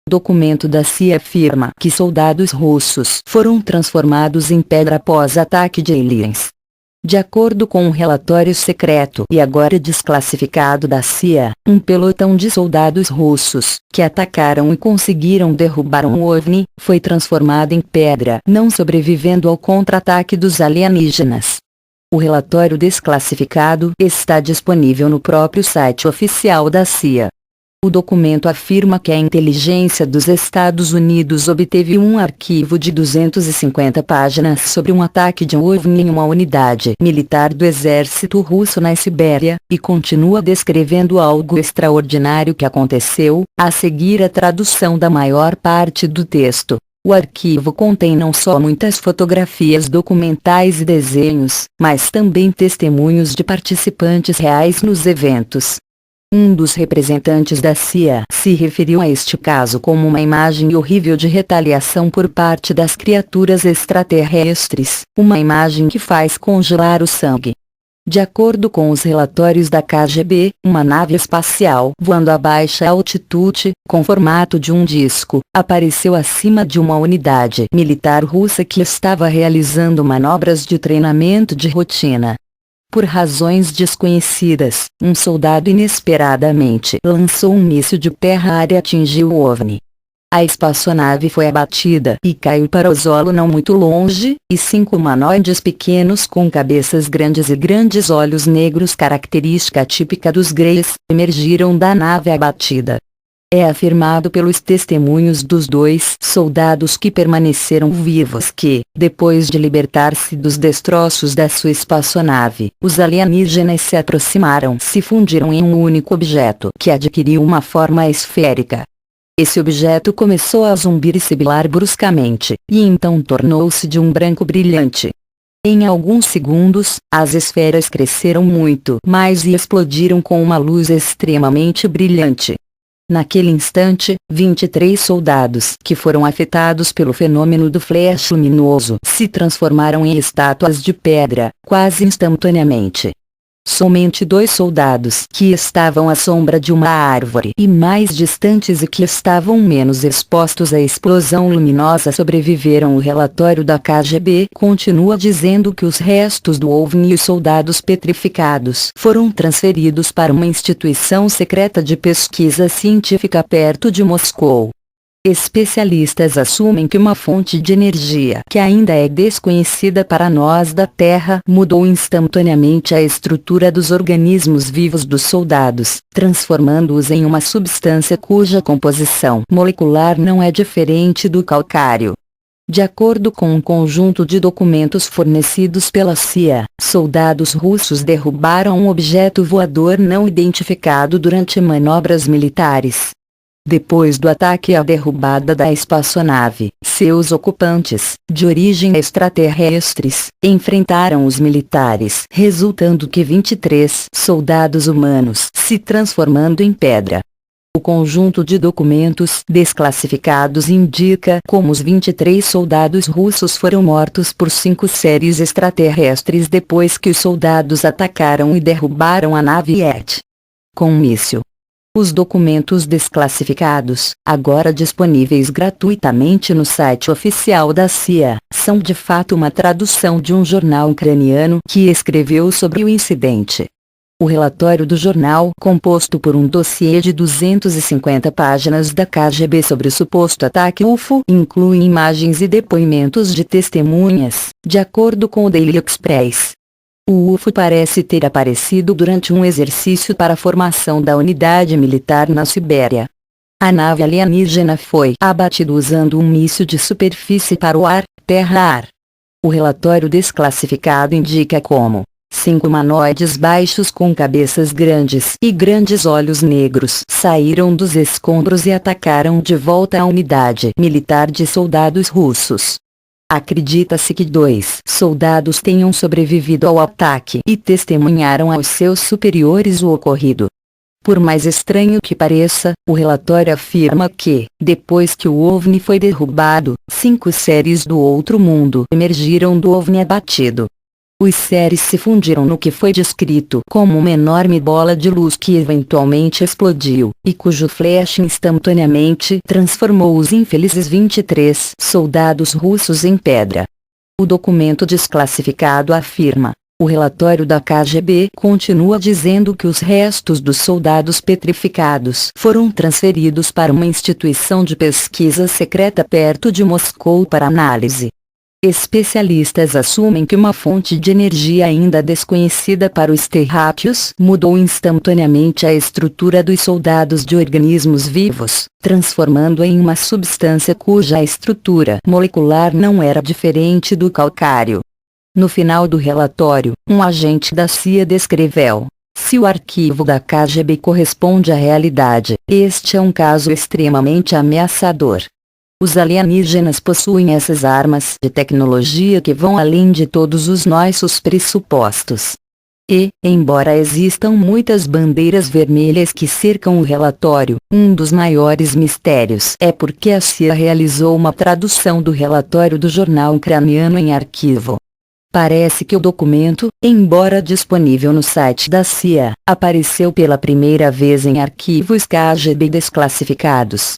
Documento da CIA afirma que soldados russos foram transformados em pedra após ataque de aliens. De acordo com um relatório secreto e agora desclassificado da CIA, um pelotão de soldados russos, que atacaram e conseguiram derrubar um OVNI, foi transformado em pedra, não sobrevivendo ao contra-ataque dos alienígenas. O relatório desclassificado está disponível no próprio site oficial da CIA. O documento afirma que a inteligência dos Estados Unidos obteve um arquivo de 250 páginas sobre um ataque de um OVNI em uma unidade militar do exército russo na Sibéria, e continua descrevendo algo extraordinário que aconteceu. A seguir a tradução da maior parte do texto. O arquivo contém não só muitas fotografias documentais e desenhos, mas também testemunhos de participantes reais nos eventos. Um dos representantes da CIA se referiu a este caso como uma imagem horrível de retaliação por parte das criaturas extraterrestres, uma imagem que faz congelar o sangue. De acordo com os relatórios da KGB, uma nave espacial voando a baixa altitude, com formato de um disco, apareceu acima de uma unidade militar russa que estava realizando manobras de treinamento de rotina. Por razões desconhecidas, um soldado inesperadamente lançou um míssil de terra-ar e atingiu o OVNI. A espaçonave foi abatida e caiu para o solo não muito longe, e 5 humanoides pequenos com cabeças grandes e grandes olhos negros, característica típica dos Greys, emergiram da nave abatida. É afirmado pelos testemunhos dos 2 soldados que permaneceram vivos que, depois de libertar-se dos destroços da sua espaçonave, os alienígenas se aproximaram e se fundiram em um único objeto que adquiriu uma forma esférica. Esse objeto começou a zumbir e sibilar bruscamente, e então tornou-se de um branco brilhante. Em alguns segundos, as esferas cresceram muito mais e explodiram com uma luz extremamente brilhante. Naquele instante, 23 soldados que foram afetados pelo fenômeno do flash luminoso se transformaram em estátuas de pedra, quase instantaneamente. Somente 2 soldados que estavam à sombra de uma árvore e mais distantes e que estavam menos expostos à explosão luminosa sobreviveram. O relatório da KGB continua dizendo que os restos do OVNI e os soldados petrificados foram transferidos para uma instituição secreta de pesquisa científica perto de Moscou. Especialistas assumem que uma fonte de energia que ainda é desconhecida para nós da Terra mudou instantaneamente a estrutura dos organismos vivos dos soldados, transformando-os em uma substância cuja composição molecular não é diferente do calcário. De acordo com um conjunto de documentos fornecidos pela CIA, soldados russos derrubaram um objeto voador não identificado durante manobras militares. Depois do ataque e a derrubada da espaçonave, seus ocupantes, de origem extraterrestres, enfrentaram os militares, resultando que 23 soldados humanos se transformando em pedra. O conjunto de documentos desclassificados indica como os 23 soldados russos foram mortos por 5 seres extraterrestres depois que os soldados atacaram e derrubaram a nave ET com um míssil. Os documentos desclassificados, agora disponíveis gratuitamente no site oficial da CIA, são de fato uma tradução de um jornal ucraniano que escreveu sobre o incidente. O relatório do jornal, composto por um dossiê de 250 páginas da KGB sobre o suposto ataque UFO, inclui imagens e depoimentos de testemunhas, de acordo com o Daily Express. O UFO parece ter aparecido durante um exercício para a formação da unidade militar na Sibéria. A nave alienígena foi abatida usando um míssil de superfície para o ar, terra-ar. O relatório desclassificado indica como 5 humanoides baixos com cabeças grandes e grandes olhos negros saíram dos escombros e atacaram de volta a unidade militar de soldados russos. Acredita-se que 2 soldados tenham sobrevivido ao ataque e testemunharam aos seus superiores o ocorrido. Por mais estranho que pareça, o relatório afirma que, depois que o OVNI foi derrubado, 5 seres do outro mundo emergiram do OVNI abatido. Os seres se fundiram no que foi descrito como uma enorme bola de luz que eventualmente explodiu, e cujo flash instantaneamente transformou os infelizes 23 soldados russos em pedra. O documento desclassificado afirma: o relatório da KGB continua dizendo que os restos dos soldados petrificados foram transferidos para uma instituição de pesquisa secreta perto de Moscou para análise. Especialistas assumem que uma fonte de energia ainda desconhecida para os terráqueos mudou instantaneamente a estrutura dos soldados de organismos vivos, transformando-a em uma substância cuja estrutura molecular não era diferente do calcário. No final do relatório, um agente da CIA descreveu: se o arquivo da KGB corresponde à realidade, este é um caso extremamente ameaçador. Os alienígenas possuem essas armas de tecnologia que vão além de todos os nossos pressupostos. E, embora existam muitas bandeiras vermelhas que cercam o relatório, um dos maiores mistérios é porque a CIA realizou uma tradução do relatório do jornal ucraniano em arquivo. Parece que o documento, embora disponível no site da CIA, apareceu pela primeira vez em arquivos KGB desclassificados.